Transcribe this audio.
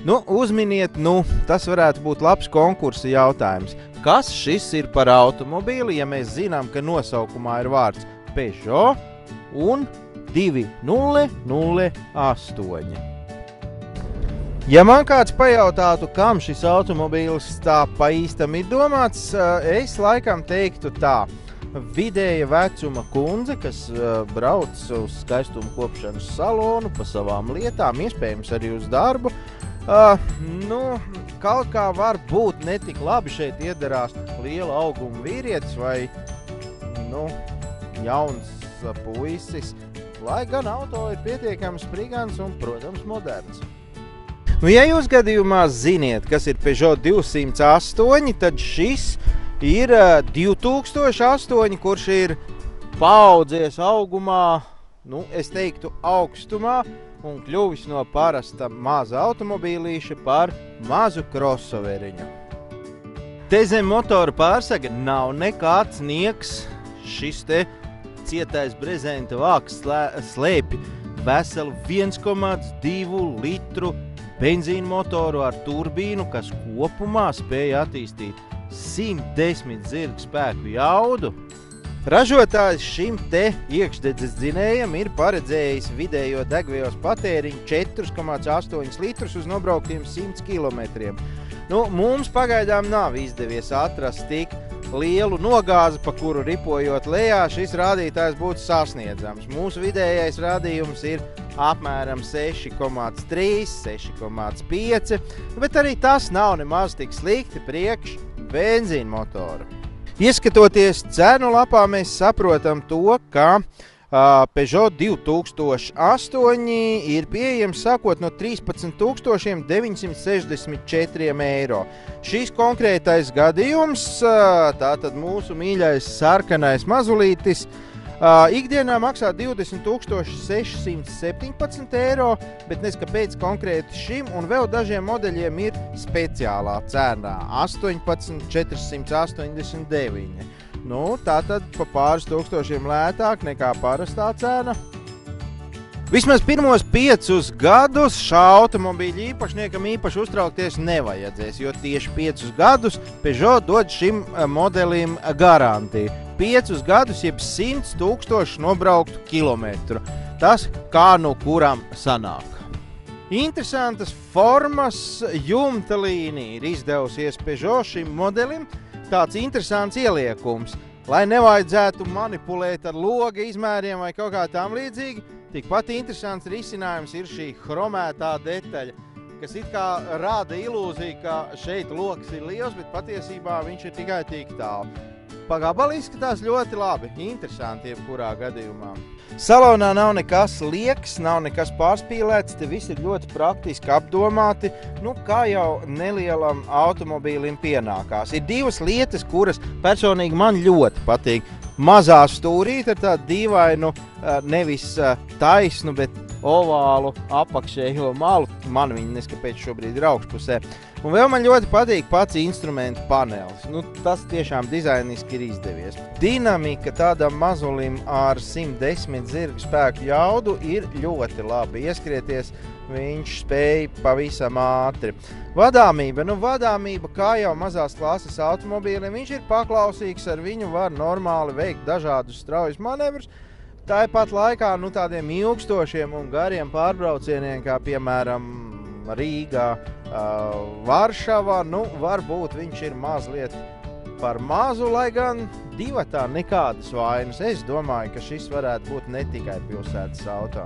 Uzminiet, tas varētu būt labs konkursa jautājums. Kas šis ir par automobīli, ja mēs zinām, ka nosaukumā ir vārds Peugeot un 2008? Ja man kāds pajautātu, kam šis automobīls tā pa īstam ir domāts, es laikam teiktu tā. Vidēja vecuma kundze, kas brauc uz skaistumu kopšanas salonu pa savām lietām, iespējams arī uz darbu. Kaut kā var būt netik labi šeit iedarās liela auguma vīrietis vai jauns puisis, lai gan auto ir pietiekami sprigans un, protams, moderns. Ja jūs gadījumā ziniet, kas ir Peugeot 208, tad šis ir 2008, kurš ir paaudzies augumā, es teiktu augstumā, un kļuvis no parasta maza automobīlīša par mazu krosoveriņu. Te zem motora pārsega nav nekāds nieks. Šis te cietais brezenta vāks slēpj veselu 1,2 litru benzīna motoru ar turbīnu, kas kopumā spēja attīstīt 110 zirga spēku jaudu. Ražotājs šim te iekšdedzes dzinējam ir paredzējis vidējo degvielas patēriņu 4,8 litrus uz nobrauktiem 100 kilometriem. Mums pagaidām nav izdevies atrast tik lielu nogāzi, pa kuru ripojot lejā, šis rādītājs būtu sasniedzams. Mūsu vidējais rādījums ir apmēram 6,3, 6,5, bet arī tas nav nemaz tik slikti priekš benzīna motoru. Ieskatoties cenu lapā, mēs saprotam to, ka Peugeot 2008 ir pieejams sākot no 13 964 eiro. Šis konkrētais gadījums, tātad mūsu mīļais sarkanais mazulītis, ikdienā maksā 20 617 eiro, bet nes kāpēc konkrēti šim un vēl dažiem modeļiem ir speciālā cenā 18 489. Tātad pa pāris tūkstošiem lētāk nekā parastā cena. Vismaz pirmos 5 gadus šā automobīļa īpašniekam īpaši uztraukties nevajadzēs, jo tieši 5 gadus Peugeot dod šim modelim garantiju. 5 gadus, jeb 100 000 nobrauktu kilometru. Tas kā kuram sanāk. Interesantas formas jumta līnija ir izdevusies Peugeot šim modelim. Tāds interesants ieliekums, lai nevajadzētu manipulēt ar loga izmēriem vai kaut kā tam līdzīgi. Tikpat interesants risinājums ir šī chromētā detaļa, kas it kā rāda ilūziju, ka šeit loks ir liels, bet patiesībā viņš ir tikai tik tālu. Pagabali izskatās ļoti labi, interesanti jebkurā gadījumā. Salonā nav nekas lieks, nav nekas pārspīlēts, te viss ir ļoti praktiski apdomāti, kā jau nelielam automobīlim pienākās. Ir 2 lietas, kuras personīgi man ļoti patīk. Mazā stūrīte ar tādu dīvainu, nevis taisnu, bet ovālu apakšējo malu. Man viņa neskapēc šobrīd ir augšpusē. Un vēl man ļoti patīk pats instrumentu panelis. Tas tiešām dizainiski ir izdevies. Dinamika tādam mazulim ar 110 zirga spēku jaudu ir ļoti labi. Ieskrieties, viņš spēja pavisam ātri. Vadāmība, kā jau mazās klases automobīliem, viņš ir paklausīgs, ar viņu var normāli veikt dažādus straujus manevrus. Tāpat laikā tādiem ilgstošiem un gariem pārbraucieniem, kā piemēram Rīgā, Varšava, varbūt viņš ir mazliet par mazu, lai gan divatā nekādas vainas. Es domāju, ka šis varētu būt ne tikai pilsētas auto.